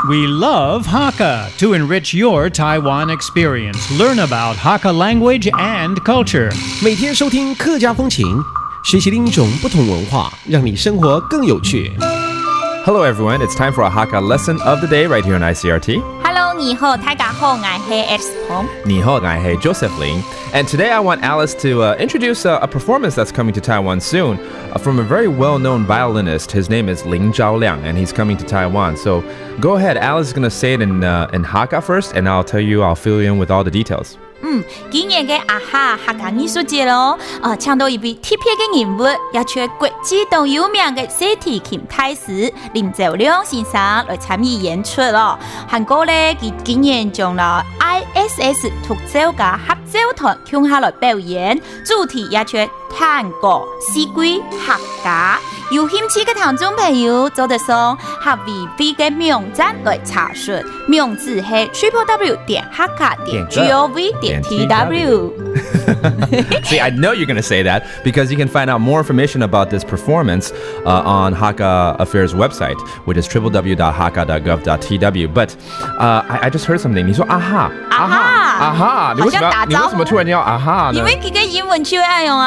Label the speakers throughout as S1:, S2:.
S1: We love Hakka to enrich your Taiwan experience. Learn about Hakka language and culture.
S2: 每天收听客家风情，学习另一种不同文化，让你生活更有趣。
S3: Hello everyone, it's time for a Hakka lesson of the day right here on ICRT.
S4: Hello, 你好，大家好，我係 X 彭。
S3: 你好，我係 Joseph Ling. And today I want Alice to introduce a performance that's coming to Taiwan soon from a very well-known violinist. His name is Ling Zhaoliang, and he's coming to Taiwan. So go ahead, Alice is going to say it in Hakka first, and I'll fill you in with all the details.
S4: 今年嘅客家藝術節咯，請到一位特別嘅人物，也就是國際都有名嘅小提琴大師林兆亮先生來參與演出咯。韓國咧，佢今年將了 ISS 獨奏嘅合奏團共下來表演，主題也就是探戈、四季、客家。有興趣嘅聽眾朋友，做得上合委會嘅網站來查詢，網址係 www.hakka.gov.tw。
S3: See, I know you're going to say that because you can find out more information about this performance on Hakka Affairs website, which is www.hakka.gov.tw. But I just heard something. 你說啊哈，你為什麼突然要啊哈呢？
S4: 因為佢嘅英文就要用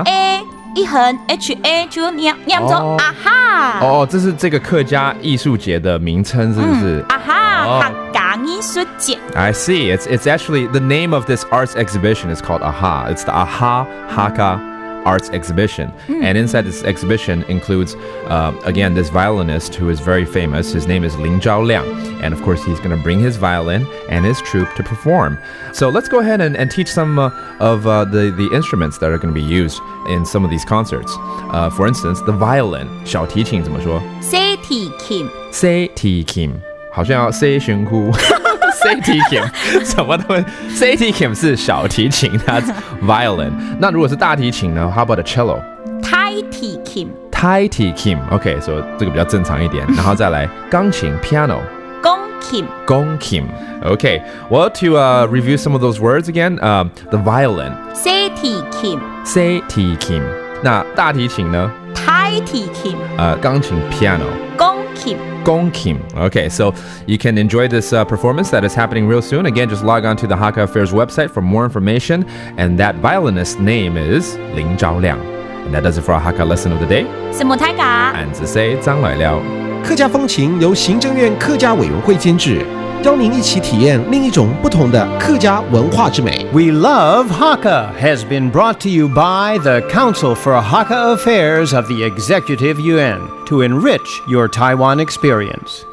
S4: A 一橫 HA 就念作啊哈。
S3: 哦，這是這個客家藝術節的名稱，是不是？
S4: 啊哈，客家藝術節。
S3: I see. It's actually the name of this arts exhibition is called AHA. It's the AHA Hakka Arts Exhibition. And inside this exhibition includes, again, this violinist who is very famous. His name is Ling Zhaoliang. And of course, he's going to bring his violin and his troupe to perform. So let's go ahead and teach some of the instruments that are going to be used in some of these concerts. For instance, the violin, 小提琴怎么说？
S4: 小提琴。
S3: 小提琴，好像要 say 玄乎。小提琴什么东西？小提琴是小提琴 ，That's violin。那如果是大提琴呢 ？How about a cello？
S4: 大提琴。
S3: 大提琴 ，OK， 所以这个比较正常一点。然后再来钢琴 ，piano。
S4: 鋼琴。
S3: 鋼琴 ，OK。Well, to review some of those words again, the violin。
S4: 小提琴。
S3: 小提琴。那大提琴呢？
S4: 大提琴。
S3: 鋼琴 piano。
S4: 鋼琴。
S3: Gong Kim. Okay, so you can enjoy this performance that is happening real soon. Again, just log on to the Hakka Affairs website for more information. And that violinist's name is Ling Zhaoliang. And that does it for our Hakka lesson of the day.
S4: 什麼大家？
S3: 俺只say張來了。
S2: 客家风情由行政院客家委員會監製，邀您一起體驗另一種不同的客家文化之美。
S1: We love Hakka has been brought to you by the Council for Hakka Affairs of the Executive Yuan to enrich your Taiwan experience.